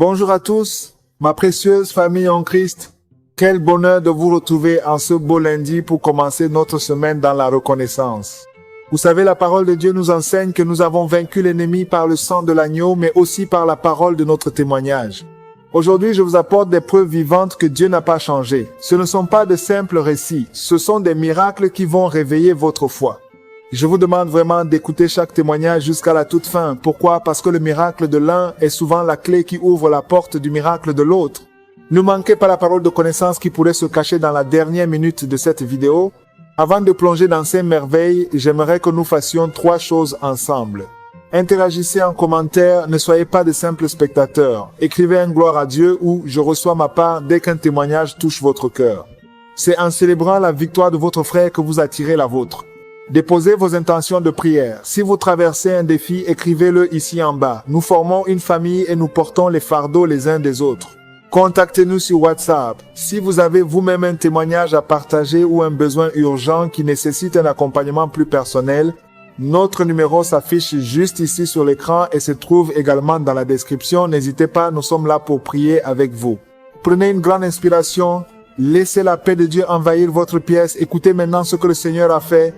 Bonjour à tous, ma précieuse famille en Christ. Quel bonheur de vous retrouver en ce beau lundi pour commencer notre semaine dans la reconnaissance. Vous savez, la parole de Dieu nous enseigne que nous avons vaincu l'ennemi par le sang de l'agneau, mais aussi par la parole de notre témoignage. Aujourd'hui, je vous apporte des preuves vivantes que Dieu n'a pas changé. Ce ne sont pas de simples récits, ce sont des miracles qui vont réveiller votre foi. Je vous demande vraiment d'écouter chaque témoignage jusqu'à la toute fin. Pourquoi? Parce que le miracle de l'un est souvent la clé qui ouvre la porte du miracle de l'autre. Ne manquez pas la parole de connaissance qui pourrait se cacher dans la dernière minute de cette vidéo. Avant de plonger dans ces merveilles, j'aimerais que nous fassions 3 choses ensemble. Interagissez en commentaire, ne soyez pas de simples spectateurs. Écrivez un gloire à Dieu ou je reçois ma part dès qu'un témoignage touche votre cœur. C'est en célébrant la victoire de votre frère que vous attirez la vôtre. Déposez vos intentions de prière. Si vous traversez un défi, écrivez-le ici en bas. Nous formons une famille et nous portons les fardeaux les uns des autres. Contactez-nous sur WhatsApp. Si vous avez vous-même un témoignage à partager ou un besoin urgent qui nécessite un accompagnement plus personnel, notre numéro s'affiche juste ici sur l'écran et se trouve également dans la description. N'hésitez pas, nous sommes là pour prier avec vous. Prenez une grande inspiration. Laissez la paix de Dieu envahir votre pièce. Écoutez maintenant ce que le Seigneur a fait.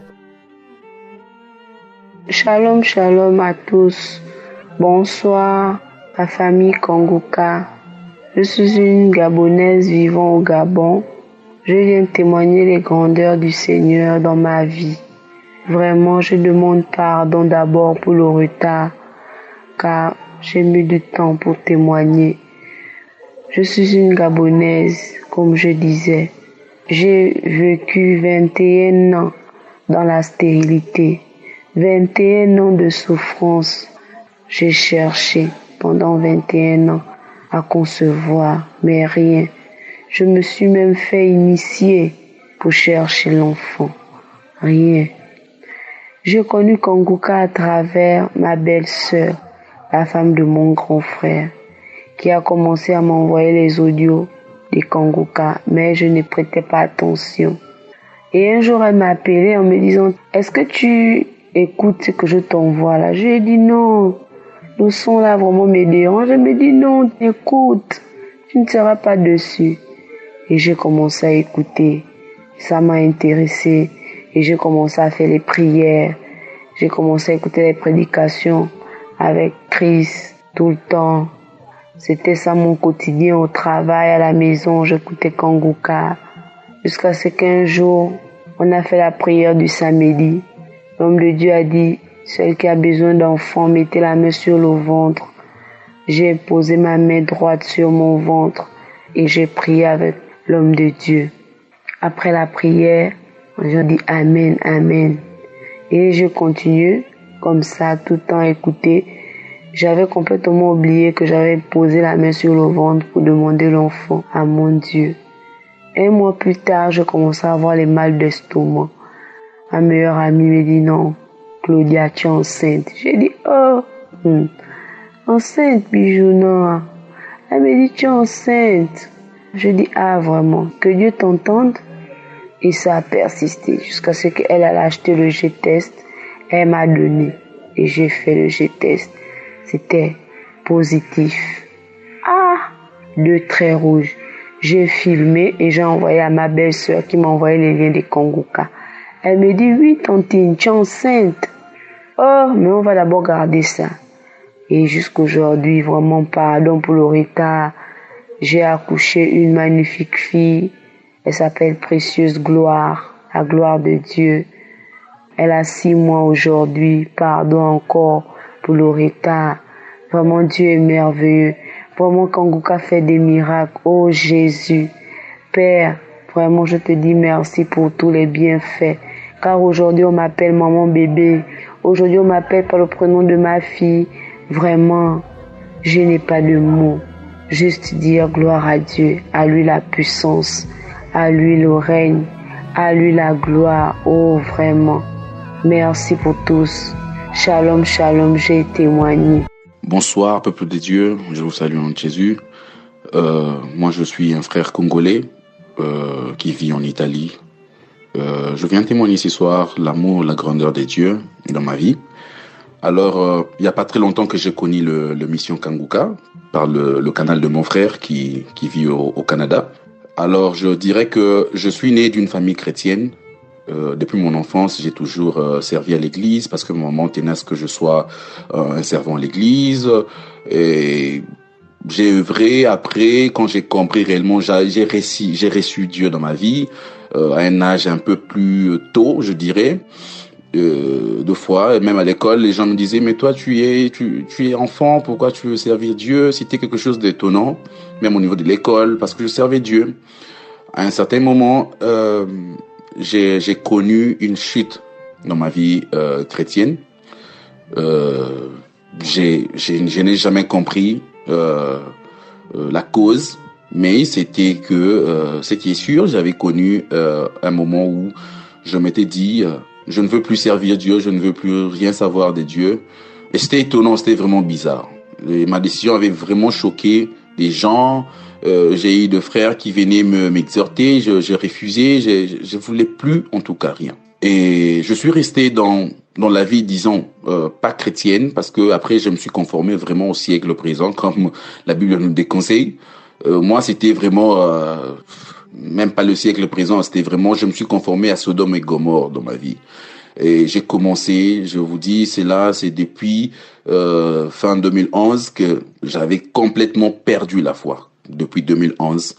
Shalom, shalom à tous. Bonsoir, la famille Kongoka. Je suis une Gabonaise vivant au Gabon. Je viens témoigner les grandeurs du Seigneur dans ma vie. Vraiment, je demande pardon d'abord pour le retard, car j'ai mis du temps pour témoigner. Je suis une Gabonaise, comme je disais. J'ai vécu 21 ans dans la stérilité. 21 ans de souffrance. J'ai cherché pendant 21 ans à concevoir, mais rien. Je me suis même fait initier pour chercher l'enfant. Rien. J'ai connu Kongoka à travers ma belle-sœur, la femme de mon grand frère, qui a commencé à m'envoyer les audios de Kongoka, mais je ne prêtais pas attention. Et un jour, elle m'a appelé en me disant « Est-ce que tu écoute ce que je t'envoie là ?» Je lui ai dit non, le son là vraiment me dérange. Je me dis non, écoute, tu ne seras pas dessus. Et j'ai commencé à écouter, ça m'a intéressé et j'ai commencé à faire les prières. J'ai commencé à écouter les prédications avec Christ tout le temps. C'était ça mon quotidien au travail, à la maison, j'écoutais Kongoka. Jusqu'à ce qu'un jour, on a fait la prière du samedi. L'homme de Dieu a dit, celle qui a besoin d'enfant, mettez la main sur le ventre. J'ai posé ma main droite sur mon ventre et j'ai prié avec l'homme de Dieu. Après la prière, j'ai dit Amen, Amen. Et je continue comme ça, tout le temps à écouter. J'avais complètement oublié que j'avais posé la main sur le ventre pour demander l'enfant à mon Dieu. 1 mois plus tard, je commençais à avoir les mal d'estomac. Ma meilleure amie me dit non, Claudia, tu es enceinte. J'ai dit oh, enceinte, bijou, non. Elle me dit tu es enceinte. Je dis ah vraiment, que Dieu t'entende. Et ça a persisté jusqu'à ce qu'elle a acheté le G-test. Elle m'a donné et j'ai fait le G-test. C'était positif. Ah, 2 traits rouges. J'ai filmé et j'ai envoyé à ma belle-sœur qui m'a envoyé les liens de Kongoka. Elle me dit, oui, tantine, tu es enceinte. Oh, mais on va d'abord garder ça. Et jusqu'aujourd'hui, vraiment, pardon pour le retard. J'ai accouché une magnifique fille. Elle s'appelle Précieuse Gloire, la gloire de Dieu. Elle a 6 mois aujourd'hui. Pardon encore pour le retard. Vraiment, Dieu est merveilleux. Vraiment, Kongoka fait des miracles. Oh Jésus, Père, vraiment, je te dis merci pour tous les bienfaits. Car aujourd'hui, on m'appelle maman bébé. Aujourd'hui, on m'appelle par le prénom de ma fille. Vraiment, je n'ai pas de mots. Juste dire gloire à Dieu. À lui la puissance. À lui le règne. À lui la gloire. Oh, vraiment. Merci pour tous. Shalom, shalom, j'ai témoigné. Bonsoir, peuple de Dieu. Je vous salue en Jésus. Moi, je suis un frère congolais qui vit en Italie. Je viens témoigner ce soir l'amour, la grandeur de Dieu dans ma vie. Alors, il n'y a pas très longtemps que j'ai connu le Mission Kanguka par le canal de mon frère qui vit au Canada. Alors, je dirais que je suis né d'une famille chrétienne. Depuis mon enfance, j'ai toujours servi à l'église parce que maman tenait à ce que je sois un servant à l'église. Et j'ai œuvré après, quand j'ai compris réellement, j'ai reçu Dieu dans ma vie à un âge un peu plus tôt, je dirais. Deux fois, et même à l'école, les gens me disaient, mais toi, tu es enfant, pourquoi tu veux servir Dieu? C'était quelque chose d'étonnant, même au niveau de l'école, parce que je servais Dieu. À un certain moment, j'ai connu une chute dans ma vie chrétienne. Je n'ai jamais compris la cause, mais c'était que ce qui est sûr, j'avais connu un moment où je m'étais dit, je ne veux plus servir Dieu, je ne veux plus rien savoir de Dieu. Et c'était étonnant, c'était vraiment bizarre. Et ma décision avait vraiment choqué des gens. J'ai eu des frères qui venaient m'exhorter, j'ai refusé, je voulais plus en tout cas rien. Et je suis resté dans la vie, disons, pas chrétienne, parce que après je me suis conformé vraiment au siècle présent, comme la Bible nous déconseille. Moi, c'était vraiment, même pas le siècle présent, c'était vraiment, je me suis conformé à Sodome et Gomorrhe dans ma vie. Et j'ai commencé, je vous dis, c'est depuis fin 2011 que j'avais complètement perdu la foi. Depuis 2011.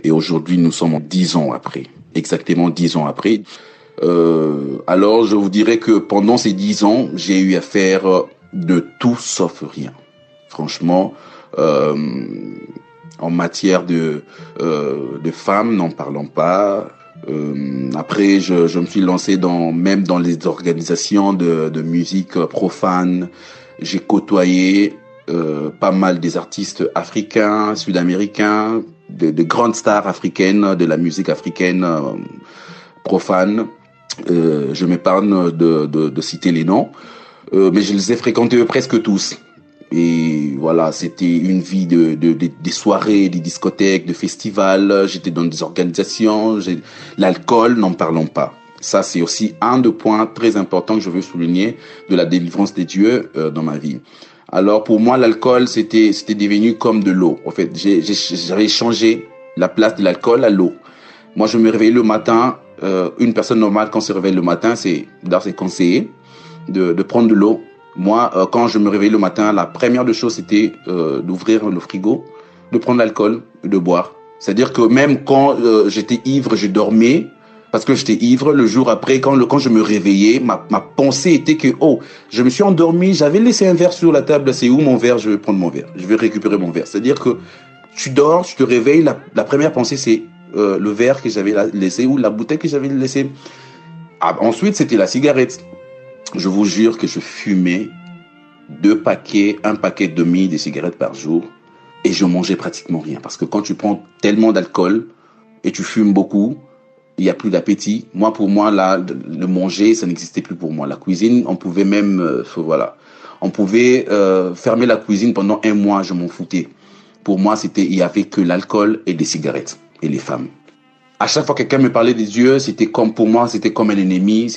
Et aujourd'hui, nous sommes 10 ans après. Exactement 10 ans après. Alors, je vous dirais que pendant ces 10 ans, j'ai eu à faire de tout sauf rien. Franchement, en matière de femmes, n'en parlons pas. Après, je me suis lancé même dans les organisations de musique profane. J'ai côtoyé pas mal des artistes africains, sud-américains, de grandes stars africaines, de la musique africaine profane. Je m'épargne de citer les noms, mais je les ai fréquentés presque tous. Et voilà, c'était une vie des soirées, des discothèques, de festivals. J'étais dans des organisations. L'alcool, n'en parlons pas. Ça, c'est aussi un des points très importants que je veux souligner de la délivrance des dieux dans ma vie. Alors, pour moi, l'alcool, c'était devenu comme de l'eau. En fait, j'avais changé la place de l'alcool à l'eau. Moi, je me réveillais le matin. Une personne normale, quand se réveille le matin, c'est conseillé de prendre de l'eau. Moi, quand je me réveillais le matin, la première des choses, c'était d'ouvrir le frigo, de prendre l'alcool et de boire. C'est-à-dire que même quand j'étais ivre, je dormais parce que j'étais ivre. Le jour après, quand je me réveillais, ma pensée était que, je me suis endormi, j'avais laissé un verre sur la table, c'est où mon verre? Je vais prendre mon verre, je vais récupérer mon verre. C'est-à-dire que tu dors, tu te réveilles, la première pensée, c'est le verre que j'avais laissé ou la bouteille que j'avais laissée. Ensuite, c'était la cigarette. Je vous jure que je fumais un paquet et demi de cigarettes par jour et je mangeais pratiquement rien. Parce que quand tu prends tellement d'alcool et tu fumes beaucoup, il n'y a plus d'appétit. Pour moi, là, le manger, ça n'existait plus pour moi. La cuisine, on pouvait même, on pouvait fermer la cuisine pendant 1 mois, je m'en foutais. Pour moi, il y avait que l'alcool et des cigarettes et les femmes. À chaque fois que quelqu'un me parlait des dieux, pour moi, c'était comme un ennemi.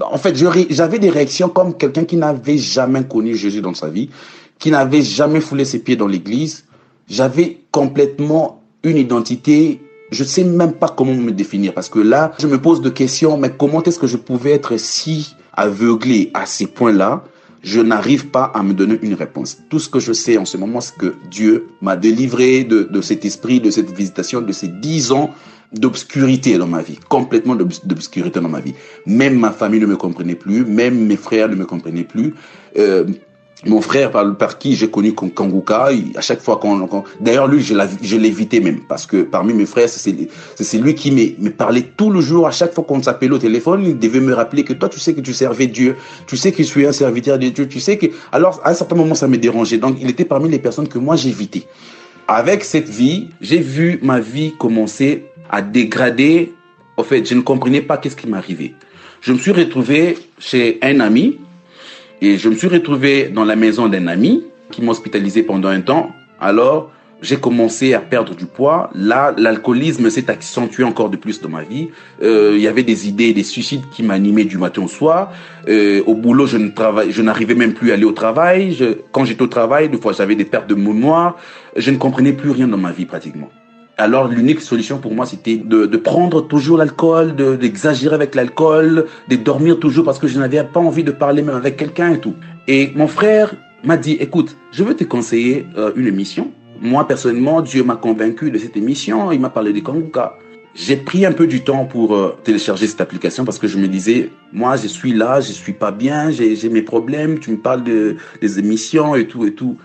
En fait, j'avais des réactions comme quelqu'un qui n'avait jamais connu Jésus dans sa vie, qui n'avait jamais foulé ses pieds dans l'église. J'avais complètement une identité. Je ne sais même pas comment me définir parce que là, je me pose des questions. Mais comment est-ce que je pouvais être si aveuglé à ces points-là? Je n'arrive pas à me donner une réponse. Tout ce que je sais en ce moment, c'est que Dieu m'a délivré de cet esprit, de cette visitation, de ces 10 ans d'obscurité dans ma vie, complètement d'obscurité dans ma vie. Même ma famille ne me comprenait plus, même mes frères ne me comprenaient plus. Mon frère par qui j'ai connu Kanguka, à chaque fois d'ailleurs lui je l'évitais même parce que parmi mes frères c'est lui qui me parlait tout le jour. À chaque fois qu'on s'appelait au téléphone, il devait me rappeler que toi tu sais que tu servais Dieu, tu sais que je suis un serviteur de Dieu, tu sais que... Alors à un certain moment ça me dérangeait, donc il était parmi les personnes que moi j'évitais. Avec cette vie, j'ai vu ma vie commencer à dégrader. En fait, je ne comprenais pas qu'est-ce qui m'arrivait. Je me suis retrouvé chez un ami. Et je me suis retrouvé dans la maison d'un ami qui m'a hospitalisé pendant un temps. Alors, j'ai commencé à perdre du poids. Là, l'alcoolisme s'est accentué encore de plus dans ma vie. Il y avait des idées, des suicides qui m'animaient du matin au soir. Au boulot, je n'arrivais même plus à aller au travail. Quand j'étais au travail, des fois, j'avais des pertes de mémoire. Je ne comprenais plus rien dans ma vie pratiquement. Alors, l'unique solution pour moi, c'était de prendre toujours l'alcool, d'exagérer avec l'alcool, de dormir toujours parce que je n'avais pas envie de parler même avec quelqu'un et tout. Et mon frère m'a dit, écoute, je veux te conseiller une émission. Moi, personnellement, Dieu m'a convaincu de cette émission. Il m'a parlé de Kanguka. J'ai pris un peu du temps pour télécharger cette application parce que je me disais, moi, je suis là, je suis pas bien, j'ai mes problèmes, tu me parles des émissions et tout et tout.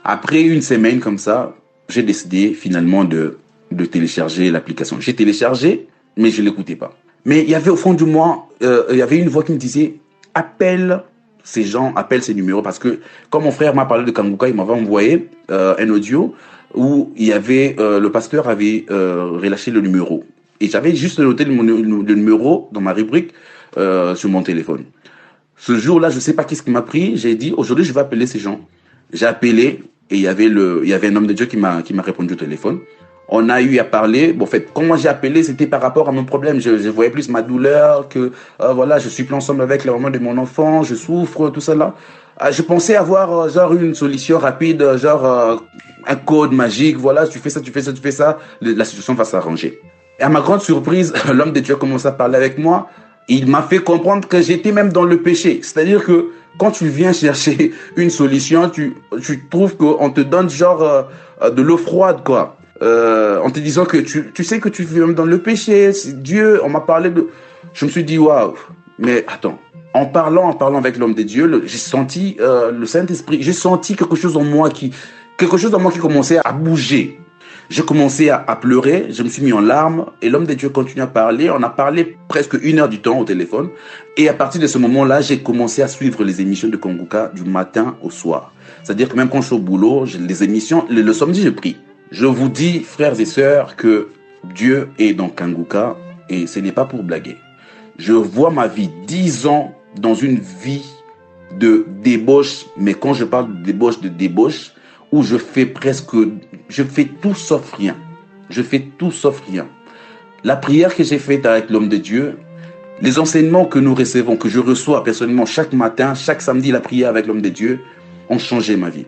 Après une semaine comme ça, j'ai décidé finalement de télécharger l'application. J'ai téléchargé, mais je l'écoutais pas. Mais il y avait au fond de moi, il y avait une voix qui me disait, appelle ces gens, appelle ces numéros, parce que quand mon frère m'a parlé de Kanguka, il m'avait envoyé un audio où il y avait, le pasteur avait relâché le numéro. Et j'avais juste noté le numéro dans ma rubrique sur mon téléphone. Ce jour-là, je sais pas qu'est-ce qui m'a pris. J'ai dit, aujourd'hui, je vais appeler ces gens. J'ai appelé et il y avait un homme de Dieu qui m'a répondu au téléphone. On a eu à parler. Bon, en fait, quand moi j'ai appelé, c'était par rapport à mon problème. Je voyais plus ma douleur, que voilà, je suis plus ensemble avec la maman de mon enfant, je souffre, tout ça là. Je pensais avoir genre une solution rapide, genre un code magique. Voilà, tu fais ça, tu fais ça, tu fais ça, la situation va s'arranger. Et à ma grande surprise, l'homme de Dieu a commencé à parler avec moi. Il m'a fait comprendre que j'étais même dans le péché. C'est-à-dire que quand tu viens chercher une solution, tu trouves qu'on te donne genre de l'eau froide, quoi. En te disant que tu sais que tu vis même dans le péché, c'est Dieu, on m'a parlé de... Je me suis dit, waouh, mais attends, en parlant avec l'homme de Dieu, j'ai senti le Saint-Esprit, j'ai senti quelque chose en moi qui commençait à bouger. J'ai commencé à pleurer, je me suis mis en larmes et l'homme de Dieu continue à parler. On a parlé presque 1 heure du temps au téléphone. Et à partir de ce moment-là, j'ai commencé à suivre les émissions de Kanguka du matin au soir. C'est-à-dire que même quand je suis au boulot, les émissions, le samedi, je prie. Je vous dis, frères et sœurs, que Dieu est dans Kanguka et ce n'est pas pour blaguer. Je vois ma vie 10 ans dans une vie de débauche, mais quand je parle de débauche, où je fais tout sauf rien. Je fais tout sauf rien. La prière que j'ai faite avec l'homme de Dieu, les enseignements que nous recevons, que je reçois personnellement chaque matin, chaque samedi, la prière avec l'homme de Dieu, ont changé ma vie.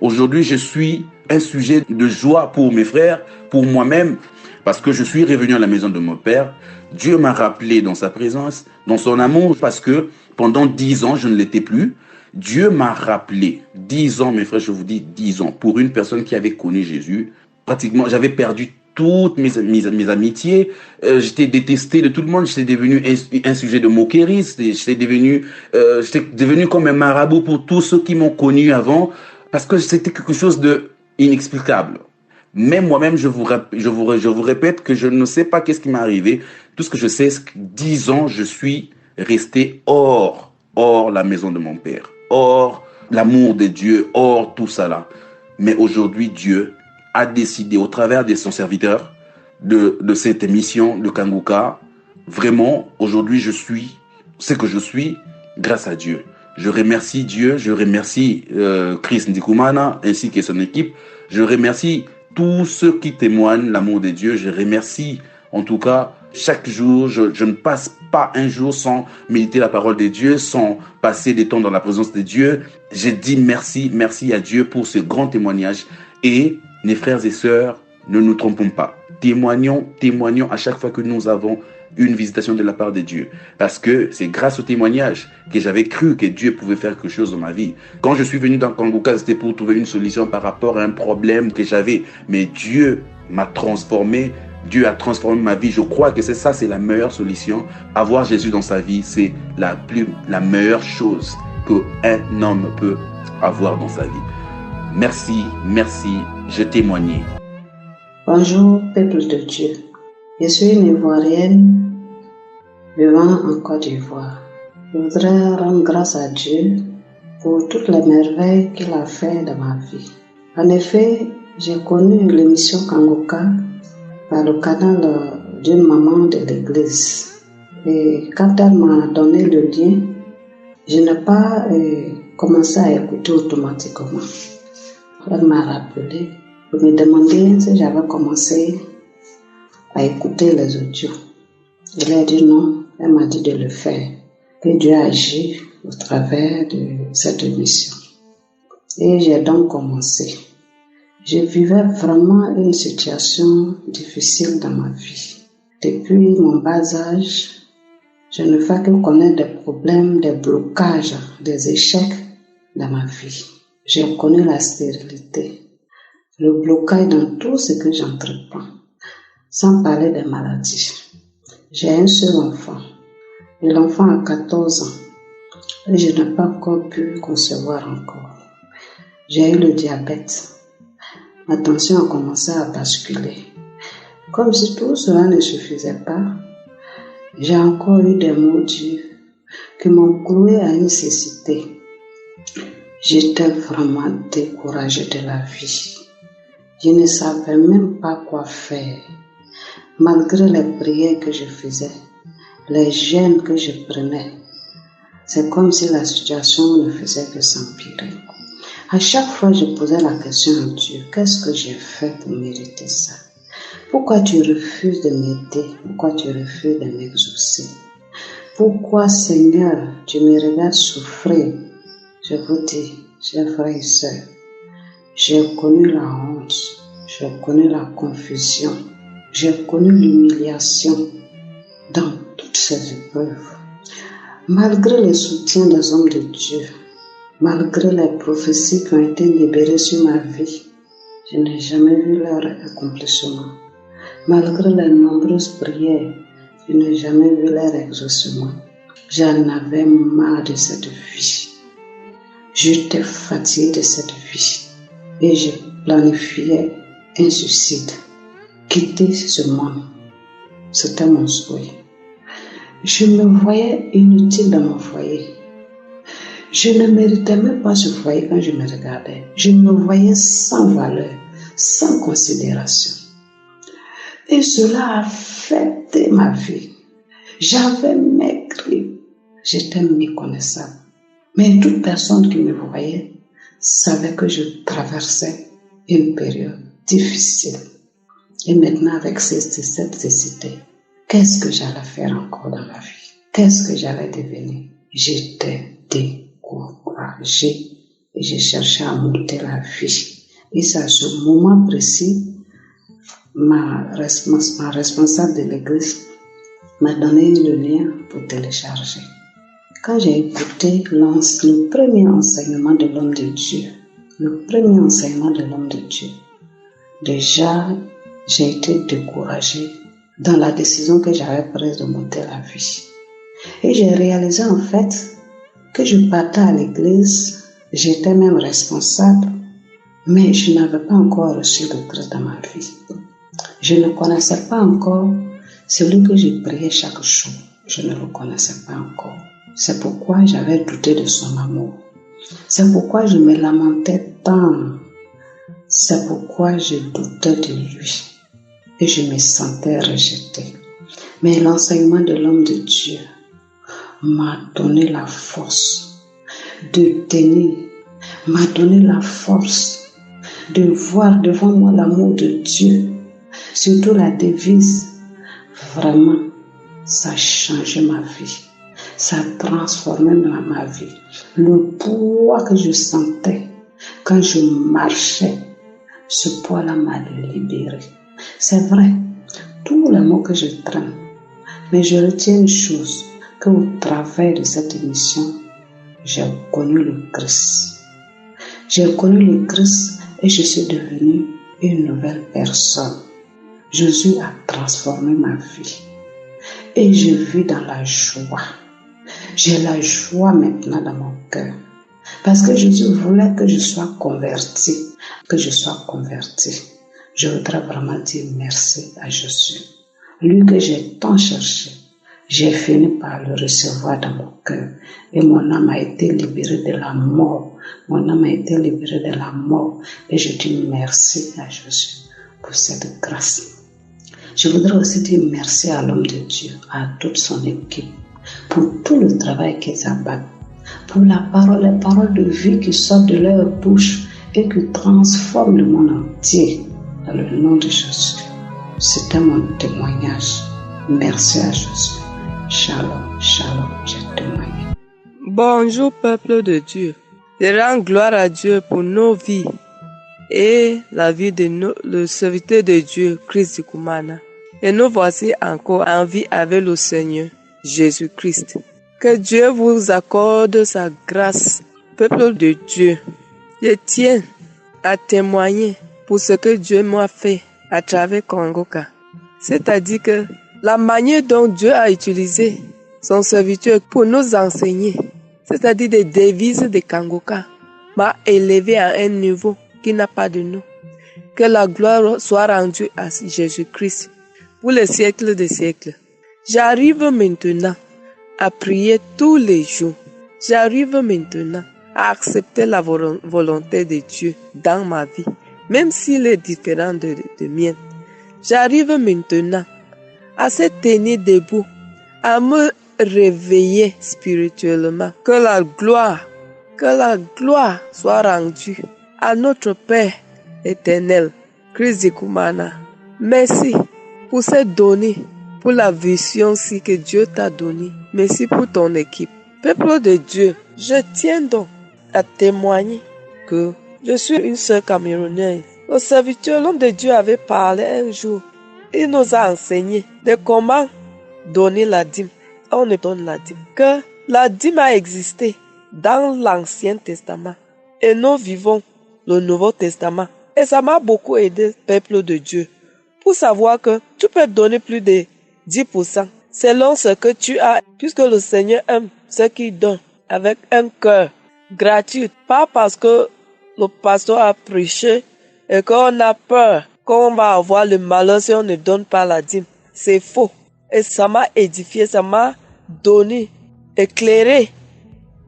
Aujourd'hui, je suis un sujet de joie pour mes frères, pour moi-même, parce que je suis revenu à la maison de mon père. Dieu m'a rappelé dans sa présence, dans son amour, parce que pendant 10 ans, je ne l'étais plus. Dieu m'a rappelé, 10 ans, mes frères, je vous dis 10 ans, pour une personne qui avait connu Jésus. Pratiquement, j'avais perdu toutes mes amitiés. J'étais détesté de tout le monde. J'étais devenu un sujet de moquerie. J'étais devenu comme un marabout pour tous ceux qui m'ont connu avant, parce que c'était quelque chose de inexplicable. Même moi-même, je vous répète que je ne sais pas qu'est-ce qui m'est arrivé. Tout ce que je sais, c'est que 10 ans, je suis resté hors la maison de mon père, hors l'amour de Dieu, hors tout ça là. Mais aujourd'hui, Dieu a décidé, au travers de son serviteur, de cette émission de Kanguka, vraiment, aujourd'hui, je suis ce que je suis grâce à Dieu. Je remercie Dieu, je remercie Chris Ndikumana ainsi que son équipe. Je remercie tous ceux qui témoignent l'amour de Dieu. Je remercie, en tout cas, chaque jour, je ne passe pas un jour sans méditer la parole de Dieu, sans passer des temps dans la présence de Dieu. Je dis merci à Dieu pour ce grand témoignage. Et, mes frères et sœurs, ne nous trompons pas. Témoignons à chaque fois que nous avons une visitation de la part de Dieu. Parce que c'est grâce au témoignage que j'avais cru que Dieu pouvait faire quelque chose dans ma vie. Quand je suis venu dans Kanguka, c'était pour trouver une solution par rapport à un problème que j'avais. Mais Dieu m'a transformé. Dieu a transformé ma vie. Je crois que c'est la meilleure solution. Avoir Jésus dans sa vie, c'est la meilleure chose qu'un homme peut avoir dans sa vie. Merci, je témoignais. Bonjour, peuple de Dieu. Je suis une Ivoirienne vivant en Côte d'Ivoire. Je voudrais rendre grâce à Dieu pour toutes les merveilles qu'il a fait dans ma vie. En effet, j'ai connu l'émission Kanguka par le canal d'une maman de l'église. Et quand elle m'a donné le lien, je n'ai pas commencé à écouter automatiquement. Elle m'a rappelé Vous me demandez si j'avais commencé à écouter les audios. Je lui ai dit non, elle m'a dit de le faire, que Dieu agit au travers de cette émission. Et j'ai donc commencé. Je vivais vraiment une situation difficile dans ma vie. Depuis mon bas âge, je ne fais que connaître des problèmes, des blocages, des échecs dans ma vie. J'ai connu la stérilité, le blocage dans tout ce que j'entreprends, sans parler des maladies. J'ai un seul enfant, et l'enfant a 14 ans, et je n'ai pas encore pu concevoir encore. J'ai eu le diabète. Ma tension a commencé à basculer. Comme si tout cela ne suffisait pas, j'ai encore eu des mots durs qui m'ont cloué à une cécité. J'étais vraiment découragée de la vie. Je ne savais même pas quoi faire. Malgré les prières que je faisais, les jeûnes que je prenais, c'est comme si la situation ne faisait que s'empirer. À chaque fois, je posais la question à Dieu, qu'est-ce que j'ai fait pour mériter ça? Pourquoi tu refuses de m'aider? Pourquoi tu refuses de m'exaucer? Pourquoi, Seigneur, tu me regardes souffrir? Je vous dis, chers frères et sœurs, j'ai connu la honte, j'ai connu la confusion, j'ai connu l'humiliation dans toutes ces épreuves. Malgré le soutien des hommes de Dieu, malgré les prophéties qui ont été libérées sur ma vie, je n'ai jamais vu leur accomplissement. Malgré les nombreuses prières, je n'ai jamais vu leur exaucement. J'en avais marre de cette vie. J'étais fatiguée de cette vie et je planifiais un suicide. Quitter ce monde, c'était mon souhait. Je me voyais inutile dans mon foyer. Je ne méritais même pas ce foyer quand je me regardais. Je me voyais sans valeur, sans considération. Et cela a affecté ma vie. J'avais maigri. J'étais méconnaissable. Mais toute personne qui me voyait savait que je traversais une période difficile. Et maintenant, avec cette cécité, qu'est-ce que j'allais faire encore dans ma vie? Qu'est-ce que j'allais devenir? J'étais découragée et je cherchais à monter la vie. Et c'est à ce moment précis, ma responsable de l'église m'a donné le lien pour télécharger. Quand j'ai écouté le premier enseignement de l'homme de Dieu, déjà j'ai été découragée dans la décision que j'avais prise de monter la vie. Et j'ai réalisé en fait que je partais à l'église, j'étais même responsable, mais je n'avais pas encore reçu le Christ dans ma vie. Je ne connaissais pas encore celui que je priais chaque jour. Je ne le connaissais pas encore. C'est pourquoi j'avais douté de son amour. C'est pourquoi je me lamentais tant. C'est pourquoi je doutais de lui. Et je me sentais rejetée. Mais l'enseignement de l'homme de Dieu m'a donné la force de tenir, m'a donné la force de voir devant moi l'amour de Dieu, surtout la devise. Vraiment, ça a changé ma vie, ça a transformé ma vie. Le poids que je sentais quand je marchais, ce poids-là m'a libéré. C'est vrai, tous les mots que je traîne, mais je retiens une chose, qu'au travers de cette émission, j'ai connu le Christ. J'ai connu le Christ et je suis devenue une nouvelle personne. Jésus a transformé ma vie et je vis dans la joie. J'ai la joie maintenant dans mon cœur parce que Jésus voulait que je sois convertie, Je voudrais vraiment dire merci à Jésus. Lui que j'ai tant cherché, j'ai fini par le recevoir dans mon cœur. Et mon âme a été libérée de la mort. Et je dis merci à Jésus pour cette grâce. Je voudrais aussi dire merci à l'homme de Dieu, à toute son équipe, pour tout le travail qu'ils abattent, pour les paroles de vie qui sortent de leur bouche et qui transforment le monde entier. dans le nom de Jésus. C'était mon témoignage. Merci à Jésus. Shalom, shalom, j'ai témoigné. Bonjour peuple de Dieu. Je rends gloire à Dieu pour nos vies et la vie de le serviteur de Dieu, Christ Kumana. Et nous voici encore en vie avec le Seigneur, Jésus-Christ. Que Dieu vous accorde sa grâce, peuple de Dieu. Je tiens à témoigner pour ce que Dieu m'a fait à travers Kongoka. C'est-à-dire que la manière dont Dieu a utilisé son serviteur pour nous enseigner, c'est-à-dire des devises de Kongoka, m'a élevé à un niveau qui n'a pas de nom. Que la gloire soit rendue à Jésus-Christ pour les siècles des siècles. J'arrive maintenant à prier tous les jours. J'arrive maintenant à accepter la volonté de Dieu dans ma vie, même s'il est différent de mienne. J'arrive maintenant à se tenir debout, à me réveiller spirituellement. Que la gloire soit rendue à notre Père éternel, Christ Kumana. Merci pour cette donnée, pour la vision aussi que Dieu t'a donnée. Merci pour ton équipe. Peuple de Dieu, je tiens donc à témoigner que je suis une sœur camerounaise. Le serviteur, l'homme de Dieu, avait parlé un jour. Il nous a enseigné de comment donner la dîme. On ne donne la dîme. Que la dîme a existé dans l'Ancien Testament. Et nous vivons le Nouveau Testament. Et ça m'a beaucoup aidé, peuple de Dieu, pour savoir que tu peux donner plus de 10% selon ce que tu as, puisque le Seigneur aime ceux qui donnent avec un cœur gratuit. Pas parce que le pasteur a prêché et qu'on a peur qu'on va avoir le malheur si on ne donne pas la dîme. C'est faux. Et ça m'a édifié, ça m'a donné, éclairé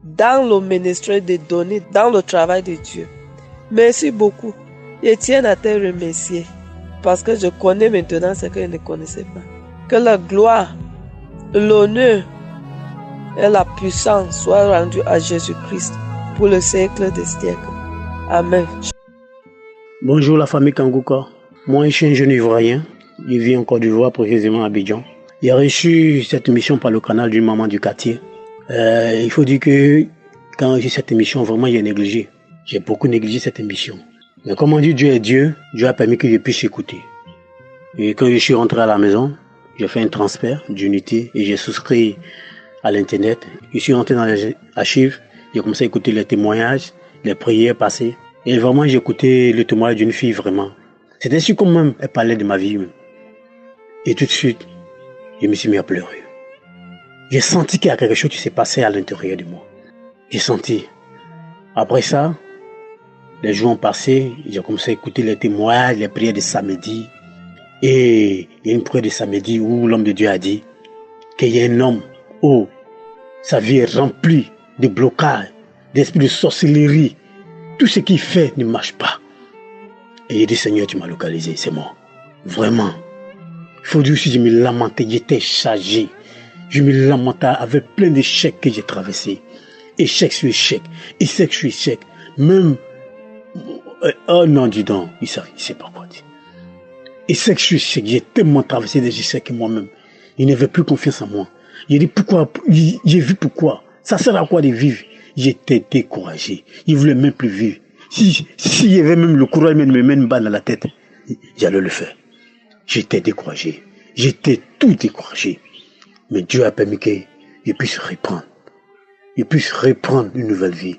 dans le ministère de donner, dans le travail de Dieu. Merci beaucoup. Je tiens à te remercier parce que je connais maintenant ce que je ne connaissais pas. Que la gloire, l'honneur et la puissance soient rendues à Jésus-Christ pour le siècle des siècles. Amen. Bonjour la famille Kanguka. Moi, je suis un jeune Ivoirien. Je vis en Côte d'Ivoire, précisément à Abidjan. J'ai reçu cette émission par le canal d'une maman du quartier. Il faut dire que quand j'ai cette émission, vraiment, j'ai négligé. J'ai beaucoup négligé cette émission. Mais comme on dit Dieu est Dieu, Dieu a permis que je puisse écouter. Et quand je suis rentré à la maison, j'ai fait un transfert d'unité et j'ai souscrit à l'internet. Je suis rentré dans les archives, j'ai commencé à écouter les témoignages, les prières passées. Et vraiment, j'ai écouté le témoignage d'une fille, vraiment. C'était ainsi comme même elle parlait de ma vie. Et tout de suite, je me suis mis à pleurer. J'ai senti qu'il y a quelque chose qui s'est passé à l'intérieur de moi. J'ai senti. Après ça, les jours ont passé, j'ai commencé à écouter les témoignages, les prières de samedi. Et il y a une prière de samedi où l'homme de Dieu a dit qu'il y a un homme, sa vie est remplie de blocages, d'esprit de sorcellerie. Tout ce qu'il fait ne marche pas. Et il dit, Seigneur, tu m'as localisé, c'est moi. Vraiment. Il faut dire aussi, je me lamentais, j'étais chargé. Je me lamentais avec plein d'échecs que j'ai traversés. Échec sur échec, échec sur échec. Même, oh non, dis donc, il sait pas quoi dire. Échec sur échec, j'ai tellement traversé des échecs moi-même. Il n'avait plus confiance en moi. J'ai dit, pourquoi, j'ai vu pourquoi. Ça sert à quoi de vivre? J'étais découragé. Il voulait même plus vivre. S'il y avait même le courage de me mettre une balle dans la tête, j'allais le faire. J'étais découragé. J'étais tout découragé. Mais Dieu a permis que je puisse reprendre. Je puisse reprendre une nouvelle vie.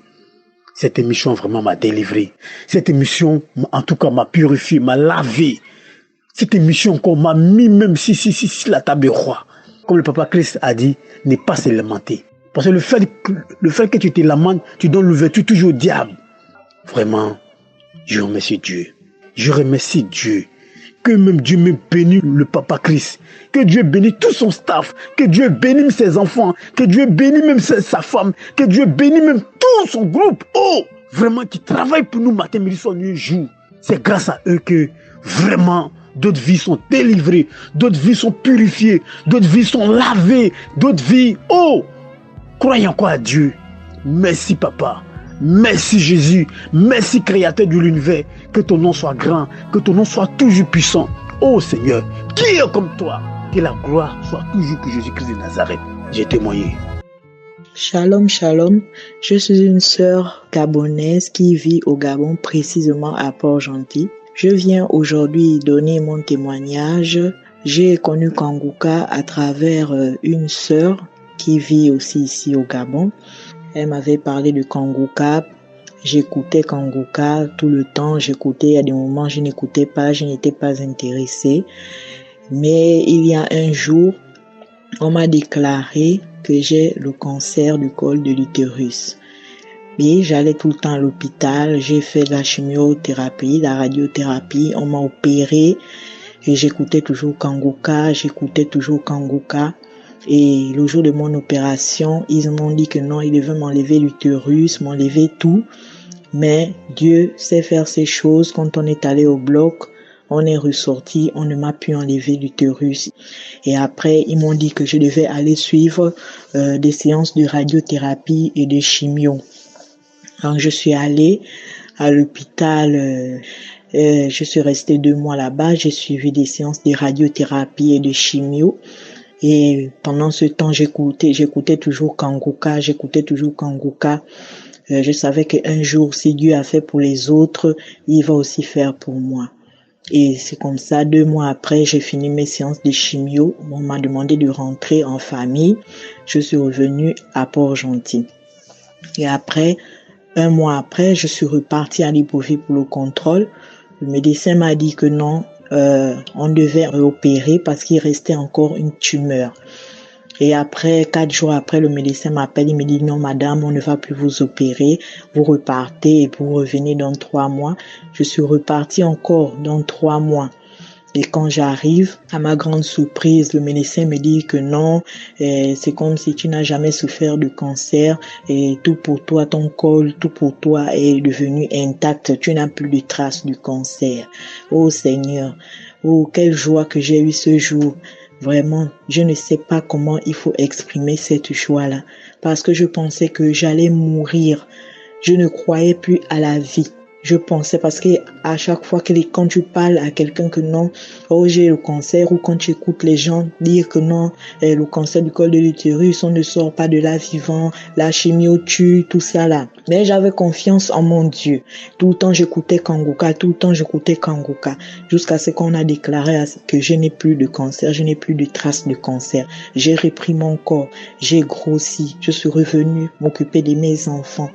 Cette émission vraiment m'a délivré. Cette émission, en tout cas, m'a purifié, m'a lavé. Cette émission qu'on m'a mis même si la table est roi. Comme le papa Christ a dit, n'est pas se lamenter. Parce que le fait que tu te lamentes, tu donnes l'ouverture toujours au diable. Vraiment, je remercie Dieu. Je remercie Dieu. Que même Dieu me bénisse le papa Christ. Que Dieu bénisse tout son staff. Que Dieu bénisse ses enfants. Que Dieu bénisse même sa femme. Que Dieu bénisse même tout son groupe. Vraiment, qui travaille pour nous matin, midi, soir, nuit, jour. C'est grâce à eux que vraiment d'autres vies sont délivrées. D'autres vies sont purifiées. D'autres vies sont lavées. D'autres vies, croyez encore à Dieu. Merci papa. Merci Jésus, merci Créateur de l'univers, que ton nom soit grand, que ton nom soit toujours puissant. Oh Seigneur, qui est comme toi? Que la gloire soit toujours pour Jésus-Christ de Nazareth. J'ai témoigné. Shalom, shalom. Je suis une sœur gabonaise qui vit au Gabon, précisément à Port-Gentil. Je viens aujourd'hui donner mon témoignage. J'ai connu Kanguka à travers une sœur qui vit aussi ici au Gabon. Elle m'avait parlé de Kanguka. J'écoutais Kanguka tout le temps. J'écoutais, à des moments, je n'écoutais pas, je n'étais pas intéressée. Mais il y a un jour, on m'a déclaré que j'ai le cancer du col de l'utérus. Et j'allais tout le temps à l'hôpital, j'ai fait de la chimiothérapie, de la radiothérapie, on m'a opéré et j'écoutais toujours Kanguka. Et le jour de mon opération, ils m'ont dit que non, ils devaient m'enlever l'utérus, m'enlever tout. Mais Dieu sait faire ces choses. Quand on est allé au bloc, on est ressorti, on ne m'a pu enlever l'utérus. Et après, ils m'ont dit que je devais aller suivre des séances de radiothérapie et de chimio. Donc, je suis allée à l'hôpital. Je suis restée 2 mois là-bas. J'ai suivi des séances de radiothérapie et de chimio. Et pendant ce temps, j'écoutais toujours Kanguka. Je savais qu'un jour, si Dieu a fait pour les autres, il va aussi faire pour moi. Et c'est comme ça, 2 mois après, j'ai fini mes séances de chimio. On m'a demandé de rentrer en famille. Je suis revenue à Port-Gentil. Et après, 1 mois après, je suis repartie à Libreville pour le contrôle. Le médecin m'a dit que non, on devait opérer parce qu'il restait encore une tumeur. Et après, 4 jours après, le médecin m'appelle, il me dit non madame, on ne va plus vous opérer, vous repartez et vous revenez dans 3 mois. Je suis repartie encore dans 3 mois. Et quand j'arrive, à ma grande surprise, le médecin me dit que non, c'est comme si tu n'as jamais souffert de cancer et tout pour toi, ton col, tout pour toi est devenu intact, tu n'as plus de traces du cancer. Oh Seigneur, oh quelle joie que j'ai eue ce jour. Vraiment, je ne sais pas comment il faut exprimer cette joie-là, parce que je pensais que j'allais mourir. Je ne croyais plus à la vie. Je pensais, parce que à chaque fois que quand tu parles à quelqu'un que non, oh j'ai le cancer, ou quand tu écoutes les gens dire que non, le cancer du col de l'utérus, on ne sort pas de là vivant, la chimio tue, tout ça là. Mais j'avais confiance en mon Dieu. Tout le temps j'écoutais Kanguka, jusqu'à ce qu'on a déclaré que je n'ai plus de cancer, je n'ai plus de traces de cancer. J'ai repris mon corps, j'ai grossi, je suis revenue m'occuper de mes enfants,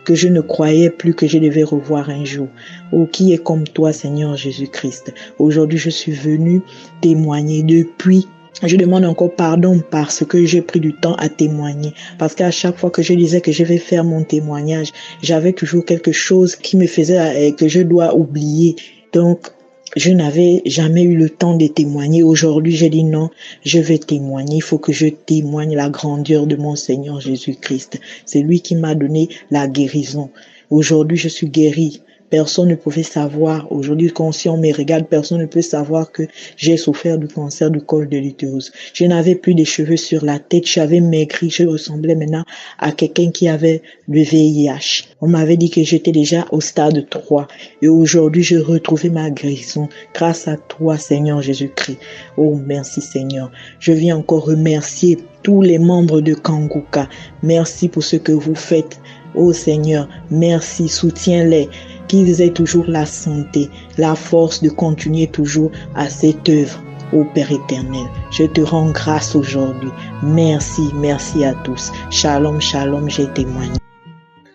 que je ne croyais plus que je devais revoir un jour. Oh, qui est comme toi, Seigneur Jésus-Christ? Aujourd'hui, je suis venue témoigner depuis. Je demande encore pardon parce que j'ai pris du temps à témoigner. Parce qu'à chaque fois que je disais que je vais faire mon témoignage, j'avais toujours quelque chose qui me faisait que je dois oublier. Donc, je n'avais jamais eu le temps de témoigner. Aujourd'hui, j'ai dit non, je vais témoigner. Il faut que je témoigne la grandeur de mon Seigneur Jésus-Christ. C'est lui qui m'a donné la guérison. Aujourd'hui, je suis guérie. Personne ne pouvait savoir. Aujourd'hui, quand si on me regarde, personne ne peut savoir que j'ai souffert du cancer du col de l'utérus. Je n'avais plus de cheveux sur la tête. J'avais maigri. Je ressemblais maintenant à quelqu'un qui avait le VIH. On m'avait dit que j'étais déjà au stade 3. Et aujourd'hui, j'ai retrouvé ma guérison grâce à toi, Seigneur Jésus-Christ. Oh, merci Seigneur. Je viens encore remercier tous les membres de Kanguka. Merci pour ce que vous faites. Oh Seigneur, merci, soutiens-les. Qu'ils aient toujours la santé, la force de continuer toujours à cette œuvre, ô Père éternel. Je te rends grâce aujourd'hui. Merci, merci à tous. Shalom, shalom, j'ai témoigné.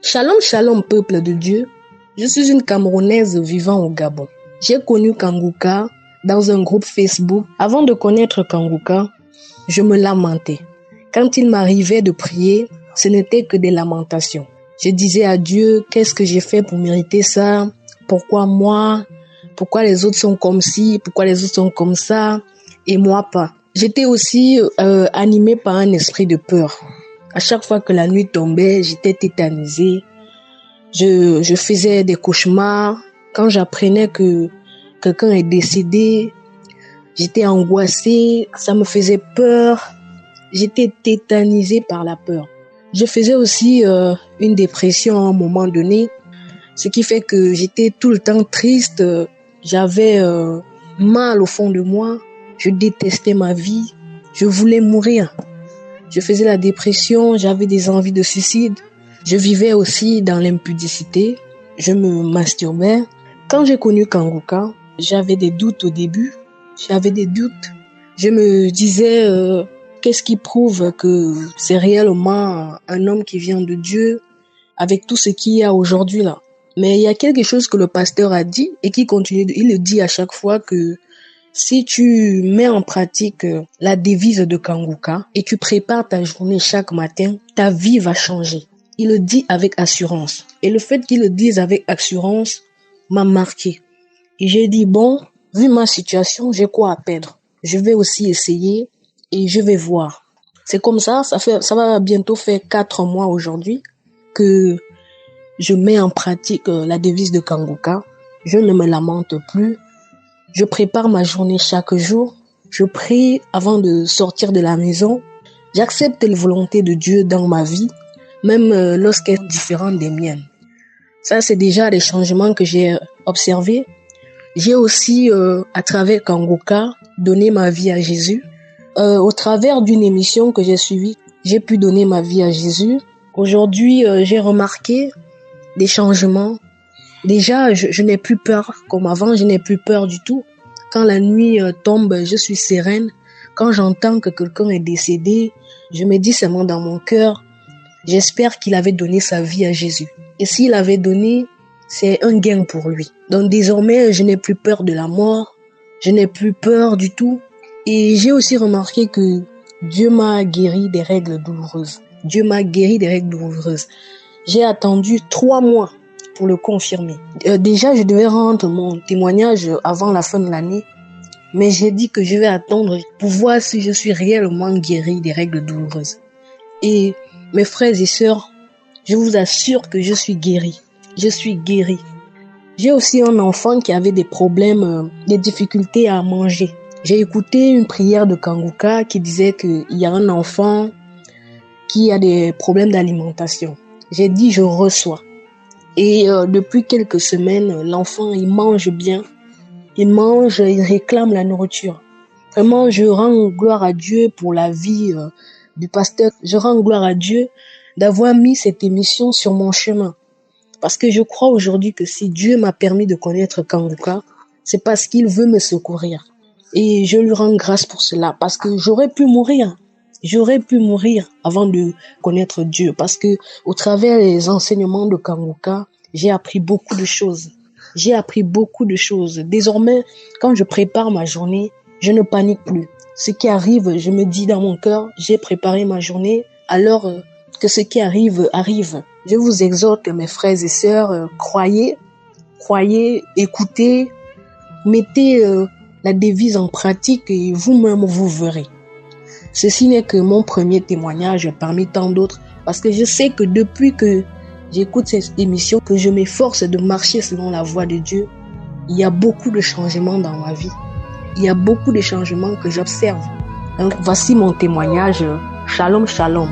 Shalom, shalom, peuple de Dieu. Je suis une Camerounaise vivant au Gabon. J'ai connu Kanguka dans un groupe Facebook. Avant de connaître Kanguka, je me lamentais. Quand il m'arrivait de prier, ce n'était que des lamentations. Je disais à Dieu, qu'est-ce que j'ai fait pour mériter ça? Pourquoi moi? Pourquoi les autres sont comme ci? Pourquoi les autres sont comme ça? Et moi pas. J'étais aussi animée par un esprit de peur. À chaque fois que la nuit tombait, j'étais tétanisée. Je faisais des cauchemars. Quand j'apprenais que quelqu'un est décédé, j'étais angoissée. Ça me faisait peur. J'étais tétanisée par la peur. Je faisais aussi une dépression à un moment donné, ce qui fait que j'étais tout le temps triste, j'avais mal au fond de moi, je détestais ma vie, je voulais mourir. Je faisais la dépression, j'avais des envies de suicide, je vivais aussi dans l'impudicité, je me masturbais. Quand j'ai connu Kanguka, j'avais des doutes au début, Je me disais, qu'est-ce qui prouve que c'est réellement un homme qui vient de Dieu avec tout ce qu'il y a aujourd'hui là. Mais il y a quelque chose que le pasteur a dit et qui continue, il le dit à chaque fois que si tu mets en pratique la devise de Kanguka et tu prépares ta journée chaque matin, ta vie va changer. Il le dit avec assurance. Et le fait qu'il le dise avec assurance m'a marqué. Et j'ai dit, bon, vu ma situation, j'ai quoi à perdre? Je vais aussi essayer et je vais voir. C'est comme ça va bientôt faire 4 mois aujourd'hui que je mets en pratique la devise de Kanguka. Je ne me lamente plus. Je prépare ma journée chaque jour. Je prie avant de sortir de la maison. J'accepte les volontés de Dieu dans ma vie, même lorsqu'elles sont différentes des miennes. Ça, c'est déjà des changements que j'ai observés. J'ai aussi, à travers Kanguka, donné ma vie à Jésus. Au travers d'une émission que j'ai suivie, j'ai pu donner ma vie à Jésus. Aujourd'hui, j'ai remarqué des changements. Déjà, je n'ai plus peur comme avant, je n'ai plus peur du tout. Quand la nuit tombe, je suis sereine. Quand j'entends que quelqu'un est décédé, je me dis seulement dans mon cœur, j'espère qu'il avait donné sa vie à Jésus. Et s'il avait donné, c'est un gain pour lui. Donc désormais, je n'ai plus peur de la mort, je n'ai plus peur du tout. Et j'ai aussi remarqué que Dieu m'a guéri des règles douloureuses. J'ai attendu 3 mois pour le confirmer. Déjà, je devais rendre mon témoignage avant la fin de l'année, mais j'ai dit que je vais attendre pour voir si je suis réellement guéri des règles douloureuses. Et mes frères et sœurs, je vous assure que je suis guéri. J'ai aussi un enfant qui avait des problèmes, des difficultés à manger. J'ai écouté une prière de Kanguka qui disait qu'il y a un enfant qui a des problèmes d'alimentation. J'ai dit, je reçois. Et depuis quelques semaines, l'enfant, il mange bien. Il réclame la nourriture. Vraiment, je rends gloire à Dieu pour la vie du pasteur. Je rends gloire à Dieu d'avoir mis cette émission sur mon chemin. Parce que je crois aujourd'hui que si Dieu m'a permis de connaître Kanguka, c'est parce qu'il veut me secourir. Et je lui rends grâce pour cela. Parce que j'aurais pu mourir avant de connaître Dieu. Parce que au travers des enseignements de Kanguka, j'ai appris beaucoup de choses. Désormais, quand je prépare ma journée, je ne panique plus. Ce qui arrive, je me dis dans mon cœur, j'ai préparé ma journée, alors que ce qui arrive, arrive. Je vous exhorte, mes frères et sœurs, croyez, écoutez, mettez la devise en pratique et vous-même vous verrez. Ceci n'est que mon premier témoignage parmi tant d'autres, parce que je sais que depuis que j'écoute cette émission, que je m'efforce de marcher selon la voie de Dieu, il y a beaucoup de changements dans ma vie. Il y a beaucoup de changements que j'observe. Donc voici mon témoignage. Shalom, shalom.